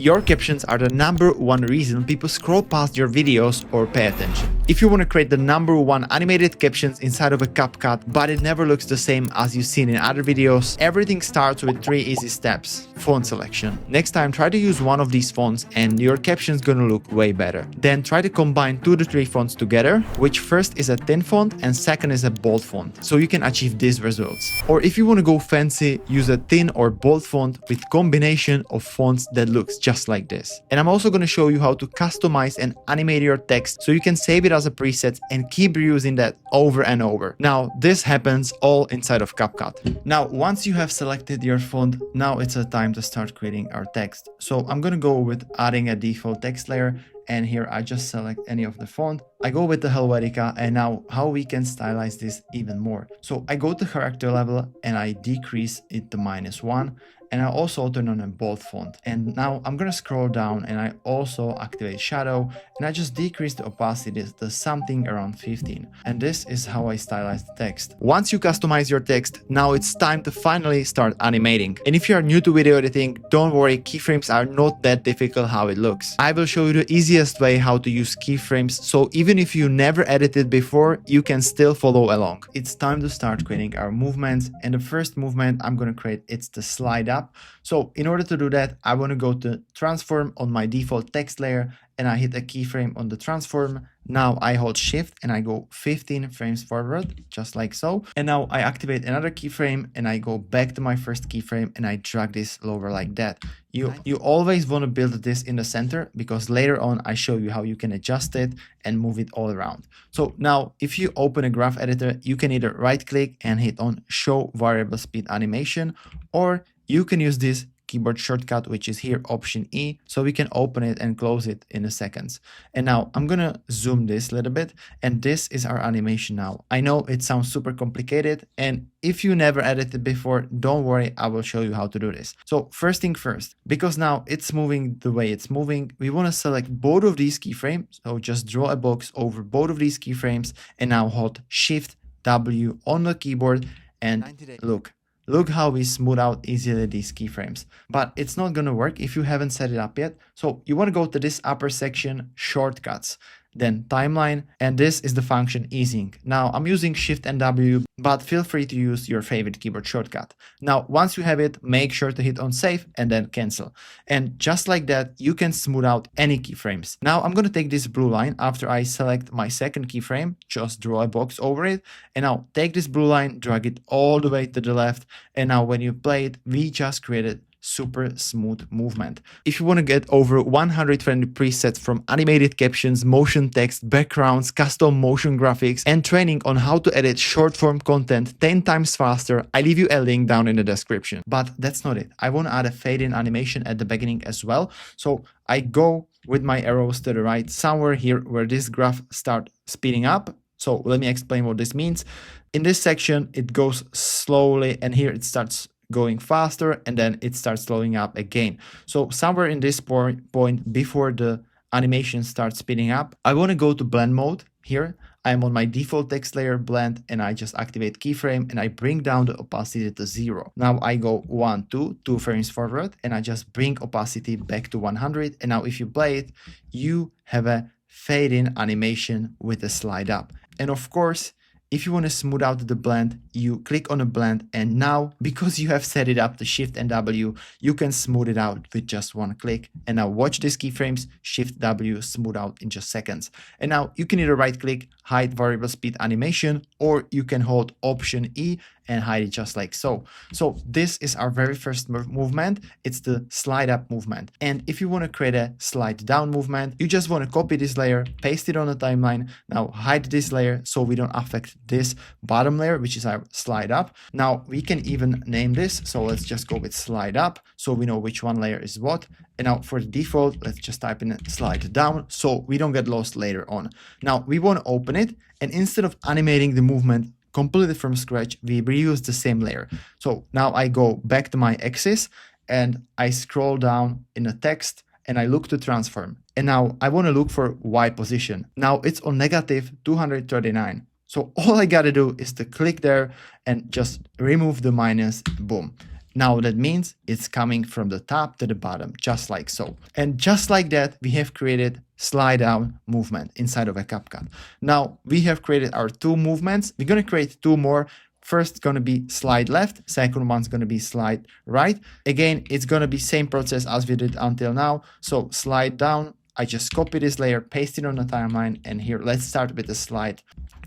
Your captions are the #1 reason people scroll past your videos or pay attention. If you want to create the #1 animated captions inside of a CapCut, but it never looks the same as you've seen in other videos, everything starts with 3 easy steps. Font selection. Next time, try to use one of these fonts and your caption's gonna look way better. Then try to combine 2 to 3 fonts together, which first is a thin font and second is a bold font, so you can achieve these results. Or if you want to go fancy, use a thin or bold font with combination of fonts that looks just like this. And I'm also going to show you how to customize and animate your text so you can save it as a preset and keep reusing that over and over. Now, this happens all inside of CapCut. Now, once you have selected your font, now it's a time to start creating our text. So I'm going to go with adding a default text layer. And here I just select any of the font. I go with the Helvetica, and now how we can stylize this even more. So I go to character level and I decrease it to -1. And I also turn on a bold font. And now I'm gonna scroll down and I also activate shadow and I just decrease the opacity to something around 15. And this is how I stylize the text. Once you customize your text, now it's time to finally start animating. And if you are new to video editing, don't worry, keyframes are not that difficult how it looks. I will show you the easiest way how to use keyframes, so even if you never edited before, you can still follow along. It's time to start creating our movements, and the first movement I'm gonna create, it's the slide up. So in order to do that, I want to go to transform on my default text layer and I hit a keyframe on the transform. Now I hold shift and I go 15 frames forward, just like so. And now I activate another keyframe and I go back to my first keyframe and I drag this lower like that. You always want to build this in the center because later on I show you how you can adjust it and move it all around. So now if you open a graph editor, you can either right click and hit on show variable speed animation, or you can use this keyboard shortcut, which is here, Option E, so we can open it and close it in a seconds. And now I'm gonna zoom this a little bit, and this is our animation now. I know it sounds super complicated, and if you never edited before, don't worry, I will show you how to do this. So first thing first, because now it's moving the way it's moving, we want to select both of these keyframes. So just draw a box over both of these keyframes, and now hold Shift W on the keyboard, and look how we smooth out easily these keyframes. But it's not gonna work if you haven't set it up yet. So you wanna go to this upper section, shortcuts, then timeline, and this is the function easing. Now I'm using Shift and W, but feel free to use your favorite keyboard shortcut. Now, once you have it, make sure to hit on save and then cancel. And just like that, you can smooth out any keyframes. Now I'm gonna take this blue line after I select my second keyframe, just draw a box over it, and now take this blue line, drag it all the way to the left, and now when you play it, we just created super smooth movement. If you want to get over 120 presets from animated captions, motion text, backgrounds, custom motion graphics, and training on how to edit short form content 10 times faster, I leave you a link down in the description. But that's not it. I want to add a fade in animation at the beginning as well. So I go with my arrows to the right, somewhere here where this graph starts speeding up. So let me explain what this means. In this section, it goes slowly, and here it starts going faster, and then it starts slowing up again. So somewhere in this point before the animation starts speeding up, I want to go to blend mode. Here I am on my default text layer, blend, and I just activate keyframe and I bring down the opacity to 0. Now I go 2 frames forward and I just bring opacity back to 100. And now if you play it, you have a fade in animation with a slide up. And of course, if you want to smooth out the blend, you click on a blend, and now because you have set it up to Shift and W, you can smooth it out with just one click. And now watch these keyframes, Shift W, smooth out in just seconds. And now you can either right click, hide variable speed animation, or you can hold Option E and hide it just like so. So this is our very first movement. It's the slide up movement. And if you want to create a slide down movement, you just want to copy this layer, paste it on the timeline. Now hide this layer so we don't affect this bottom layer, which is our slide up. Now we can even name this. So let's just go with slide up so we know which one layer is what. And now for the default, let's just type in slide down so we don't get lost later on. Now we want to open it, and instead of animating the movement completely from scratch, we reuse the same layer. So now I go back to my axis and I scroll down in the text and I look to transform. And now I want to look for Y position. Now it's on -239. So all I gotta do is to click there and just remove the minus, boom. Now that means it's coming from the top to the bottom, just like so. And just like that, we have created slide down movement inside of a CapCut. Now we have created our two movements. We're going to create two more. First going to be slide left, second one's going to be slide right. Again, it's going to be same process as we did until now. So slide down, I just copy this layer, paste it on the timeline, and here let's start with the slide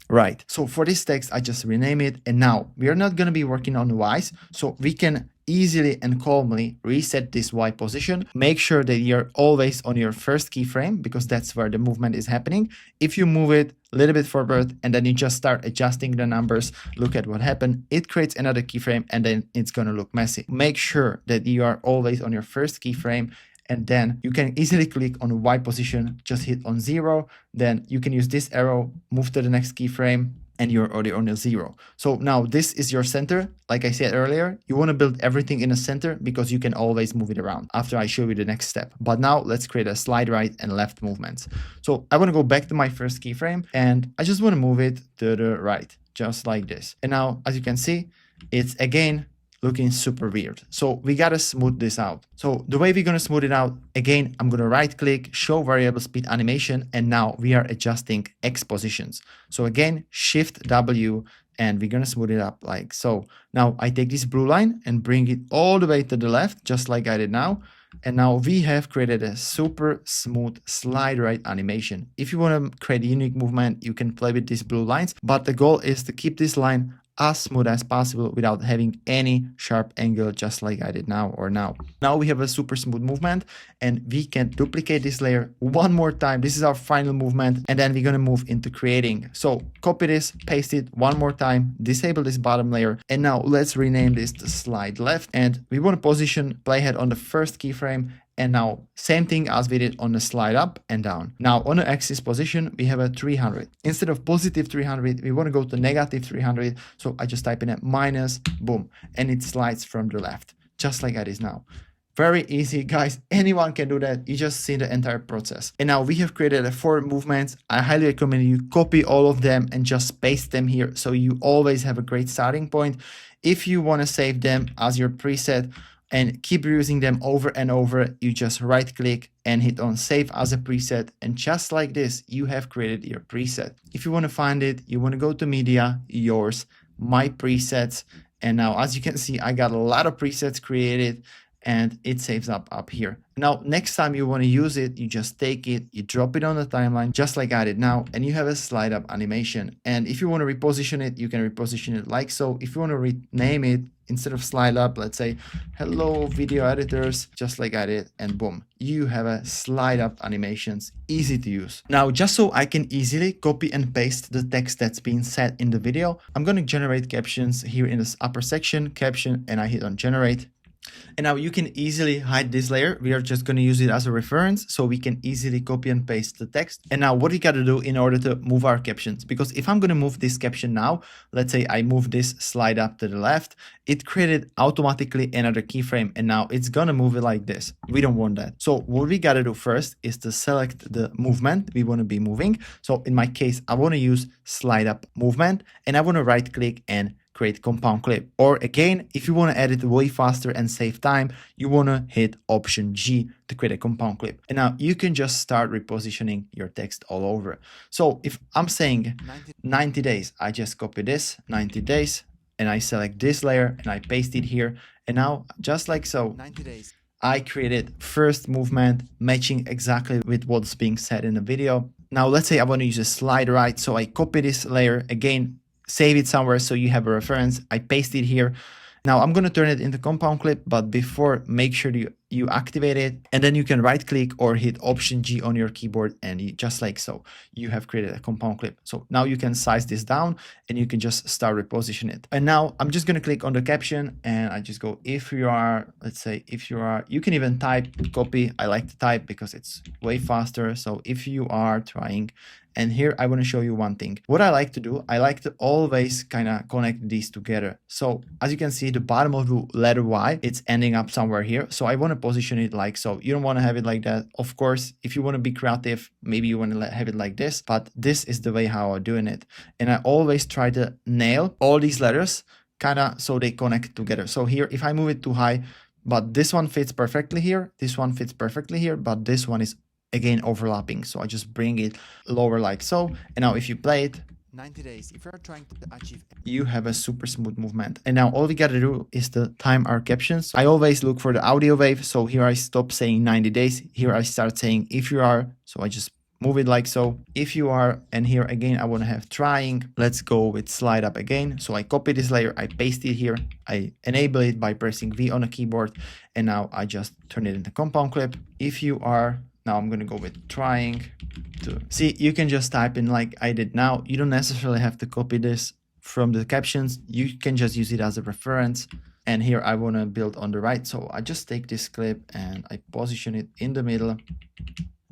right. So for this text, I just rename it, and now we are not going to be working on Y's, so we can easily and calmly reset this Y position. Make sure that you're always on your first keyframe because that's where the movement is happening. If you move it a little bit forward and then you just start adjusting the numbers, look at what happened. It creates another keyframe and then it's going to look messy. Make sure that you are always on your first keyframe, and then you can easily click on Y position, just hit on 0. Then you can use this arrow, move to the next keyframe, and you're already on a 0. So now this is your center. Like I said earlier, you want to build everything in a center because you can always move it around after I show you the next step. But now let's create a slide right and left movements. So I want to go back to my first keyframe and I just want to move it to the right, just like this. And now, as you can see, it's again looking super weird. So we gotta smooth this out. So the way we're gonna smooth it out, again, I'm gonna right click, show variable speed animation, and now we are adjusting X positions. So again, Shift W, and we're gonna smooth it up like so. Now I take this blue line and bring it all the way to the left, just like I did now. And now we have created a super smooth slide right animation. If you wanna create a unique movement, you can play with these blue lines, but the goal is to keep this line as smooth as possible without having any sharp angle, just like I did now or now. Now we have a super smooth movement and we can duplicate this layer one more time. This is our final movement, and then we're going to move into creating. So copy this, paste it one more time, disable this bottom layer, and now let's rename this to slide left, and we want to position playhead on the first keyframe. And now same thing as we did on the slide up and down. Now on the axis position, we have a 300. Instead of positive 300, we want to go to negative 300. So I just type in a minus, boom, and it slides from the left, just like that is now. Very easy, guys. Anyone can do that. You just see the entire process. And now we have created 4 movements. I highly recommend you copy all of them and just paste them here so you always have a great starting point. If you want to save them as your preset and keep reusing them over and over, you just right click and hit on save as a preset, and just like this you have created your preset. If you want to find it, you want to go to media, yours, my presets, and now as you can see I got a lot of presets created and it saves up here. Now next time you want to use it, you just take it, you drop it on the timeline just like I did now, and you have a slide up animation. And if you want to reposition it, you can reposition it like so. If you want to rename it, instead of slide up, let's say hello video editors, just like I did, and boom, you have a slide up animations, easy to use. Now just so I can easily copy and paste the text that's being said in the video, I'm going to generate captions here in this upper section, caption, and I hit on generate. And now you can easily hide this layer. We are just going to use it as a reference so we can easily copy and paste the text. And now what we got to do in order to move our captions, because if I'm going to move this caption now, let's say I move this slide up to the left, it created automatically another keyframe and now it's going to move it like this. We don't want that. So what we got to do first is to select the movement we want to be moving. So in my case, I want to use slide up movement and I want to right click and create compound clip. Or again, if you want to edit way faster and save time, you want to hit Option G to create a compound clip. And now you can just start repositioning your text all over. So if I'm saying 90 days, I just copy this 90 days and I select this layer and I paste it here. And now just like so, 90 days. I created first movement matching exactly with what's being said in the video. Now let's say I want to use a slide right. So I copy this layer again, save it somewhere so you have a reference. I paste it here. Now I'm going to turn it into compound clip, but before, make sure you activate it, and then you can right click or hit Option G on your keyboard, and just like so, you have created a compound clip. So now you can size this down and you can just start reposition it. And now I'm just going to click on the caption and I just go, if you are, let's say, if you are, you can even type copy. I like to type because it's way faster. So if you are trying, and here I want to show you one thing. What I like to do, I like to always kind of connect these together. So as you can see, the bottom of the letter Y, it's ending up somewhere here. So I want to position it like so. You don't want to have it like that. Of course, if you want to be creative, maybe you want to have it like this, but this is the way how I'm doing it. And I always try to nail all these letters kind of so they connect together. So here, if I move it too high, but this one fits perfectly here, this one fits perfectly here, but this one is again overlapping. So I just bring it lower like so. And now if you play it, 90 days, if you're trying to achieve, you have a super smooth movement. And now all you gotta do is to time our captions. I always look for the audio wave. So here I stop saying 90 days. Here I start saying if you are. So I just move it like so. If you are, and here again, I want to have trying. Let's go with slide up again. So I copy this layer, I paste it here. I enable it by pressing V on the keyboard. And now I just turn it into compound clip. If you are, now I'm going to go with trying to see, you can just type in like I did now. You don't necessarily have to copy this from the captions. You can just use it as a reference. And here I want to build on the right. So I just take this clip and I position it in the middle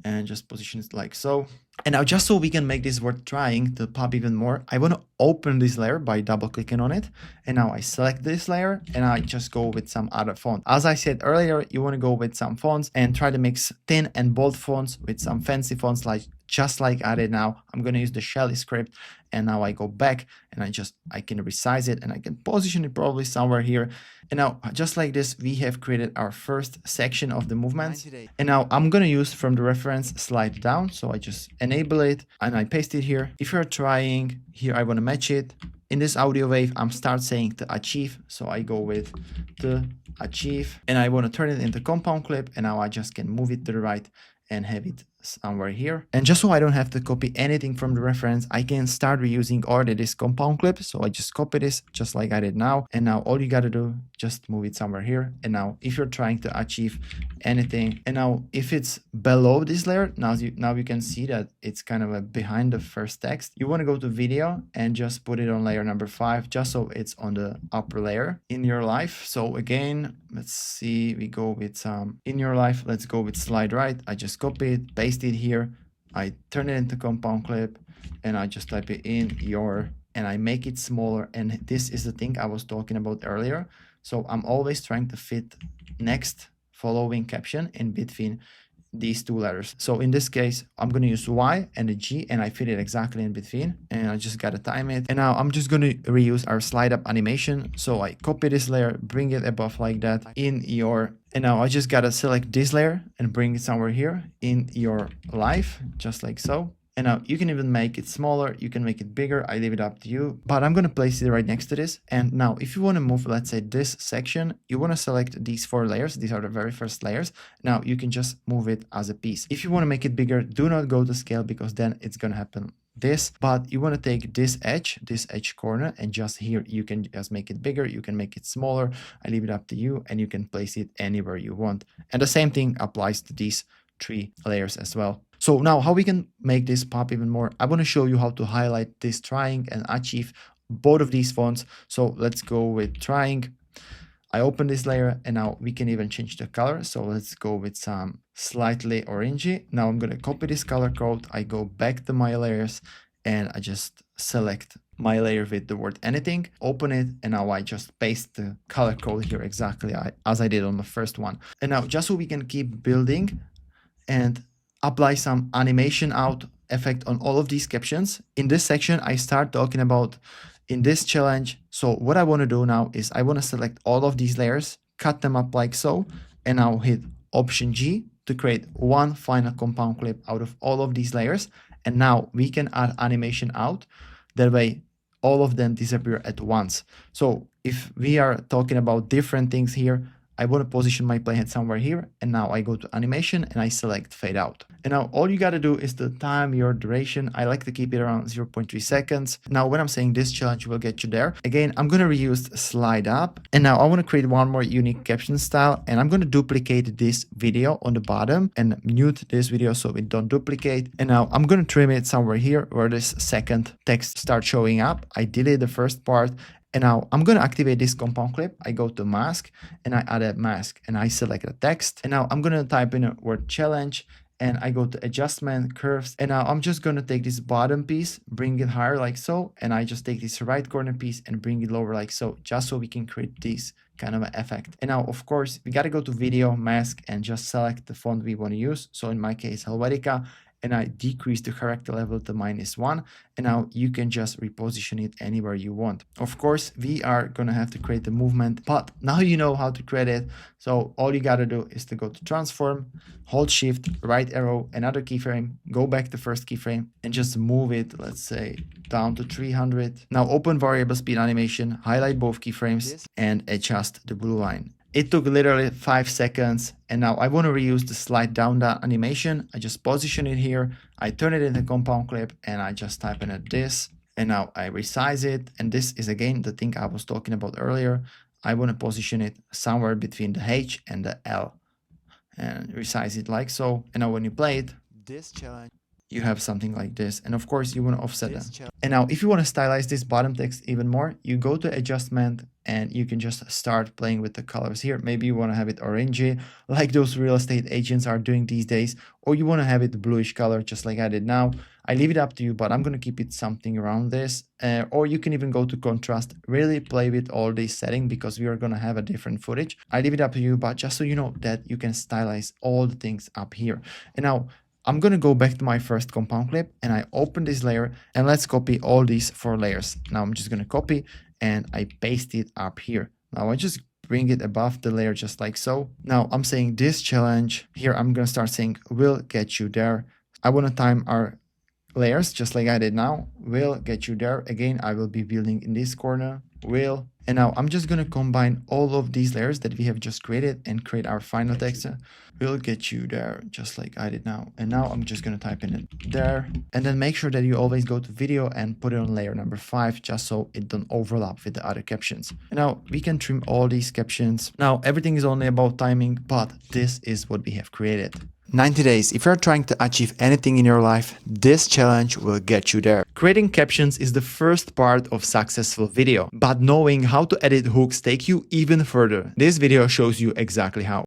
and just position it like so. And now just so we can make this word trying to pop even more, I want to open this layer by double clicking on it. And now I select this layer and I just go with some other font. As I said earlier, you want to go with some fonts and try to mix thin and bold fonts with some fancy fonts, like just like I did now. I'm going to use the Shelly script. And now I go back and I can resize it and I can position it probably somewhere here. And now just like this, we have created our first section of the movements. And now I'm going to use from the reference slide down. So I just enable it and I paste it here. If you're trying here, I want to match it. In this audio wave, I'm start saying to achieve. So I go with to achieve and I want to turn it into compound clip. And now I just can move it to the right and have it somewhere here. And just so I don't have to copy anything from the reference, I can start reusing already this compound clip. So I just copy this just like I did now. And now all you got to do, just move it somewhere here. And now if you're trying to achieve anything, and now if it's below this layer, now you can see that it's kind of a behind the first text. You want to go to video and just put it on layer number 5, just so it's on the upper layer in your life. So again, let's see, we go with some in your life. Let's go with slide right. I just copy it, paste it here. I turn it into compound clip and I just type it in your, and I make it smaller. And this is the thing I was talking about earlier. So I'm always trying to fit next following caption in between these two letters. So in this case, I'm going to use Y and a G and I fit it exactly in between and I just got to time it. And now I'm just going to reuse our slide up animation. So I copy this layer, bring it above like that in your, and now I just got to select this layer and bring it somewhere here in your life, just like so. And now you can even make it smaller, you can make it bigger, I leave it up to you, but I'm going to place it right next to this. And now if you want to move, let's say this section, you want to select these 4 layers. These are the very first layers. Now you can just move it as a piece. If you want to make it bigger, do not go to scale because then it's going to happen this, but you want to take this edge corner, and just here you can just make it bigger, you can make it smaller. I leave it up to you and you can place it anywhere you want. And the same thing applies to these 3 layers as well. So now how we can make this pop even more, I want to show you how to highlight this trying and achieve both of these fonts. So let's go with trying. I open this layer and now we can even change the color. So let's go with some slightly orangey. Now I'm going to copy this color code. I go back to my layers and I just select my layer with the word anything, open it, and now I just paste the color code here exactly as I did on the first one. And now just so we can keep building and apply some animation out effect on all of these captions. In this section, I start talking about in this challenge. So what I want to do now is I want to select all of these layers, cut them up like so, and now hit Option G to create one final compound clip out of all of these layers. And now we can add animation out. That way, all of them disappear at once. So if we are talking about different things here, I want to position my playhead somewhere here, and now I go to animation and I select fade out. And now all you got to do is to time your duration. I like to keep it around 0.3 seconds. Now when I'm saying this challenge will get you there, again, I'm going to reuse slide up. And now I want to create one more unique caption style, and I'm going to duplicate this video on the bottom and mute this video so it don't duplicate. And now I'm going to trim it somewhere here where this second text starts showing up. I delete the first part. And now I'm going to activate this compound clip. I go to mask and I add a mask and I select the text. And now I'm going to type in a word challenge and I go to adjustment curves. And now I'm just going to take this bottom piece, bring it higher like so. And I just take this right corner piece and bring it lower like so, just so we can create this kind of an effect. And now, of course, we got to go to video, mask, and just select the font we want to use. So in my case, Helvetica. and I decrease the character level to -1, and now you can just reposition it anywhere you want. Of course, we are gonna have to create the movement, but now you know how to create it. So all you gotta do is to go to transform, hold shift, right arrow, another keyframe, go back to first keyframe and just move it, let's say down to 300. Now open variable speed animation, highlight both keyframes and adjust the blue line. It took literally 5 seconds, and now I want to reuse the slide down animation. I just position it here, I turn it into compound clip, and I just type in this, and now I resize it, and this is again the thing I was talking about earlier. I want to position it somewhere between the H and the L, and resize it like so, and now when you play it, This challenge. you have something like this, and of course you want to offset them. And now if you want to stylize this bottom text even more, you go to adjustment and you can just start playing with the colors here. Maybe you want to have it orangey like those real estate agents are doing these days, or you want to have it bluish color just like I did now. I leave it up to you, but I'm going to keep it something around this, or you can even go to contrast, really play with all these settings because we are going to have a different footage. I leave it up to you, but just so you know that you can stylize all the things up here. And now I'm going to go back to my first compound clip and I open this layer, and let's copy all these 4 layers. Now I'm just going to copy and I paste it up here. Now I just bring it above the layer just like so. Now I'm saying this challenge here, I'm going to start saying will get you there. I want to time our layers just like I did now. Will get you there. Again, I will be building in this corner. Will. And now I'm just going to combine all of these layers that we have just created and create our final text. Will get you there, just like I did now. And now I'm just going to type in it there. And then make sure that you always go to video and put it on layer number 5, just so it don't overlap with the other captions. And now we can trim all these captions. Now everything is only about timing, but this is what we have created. 90 days. If you're trying to achieve anything in your life, this challenge will get you there. Creating captions is the first part of successful video, but knowing how to edit hooks take you even further. This video shows you exactly how.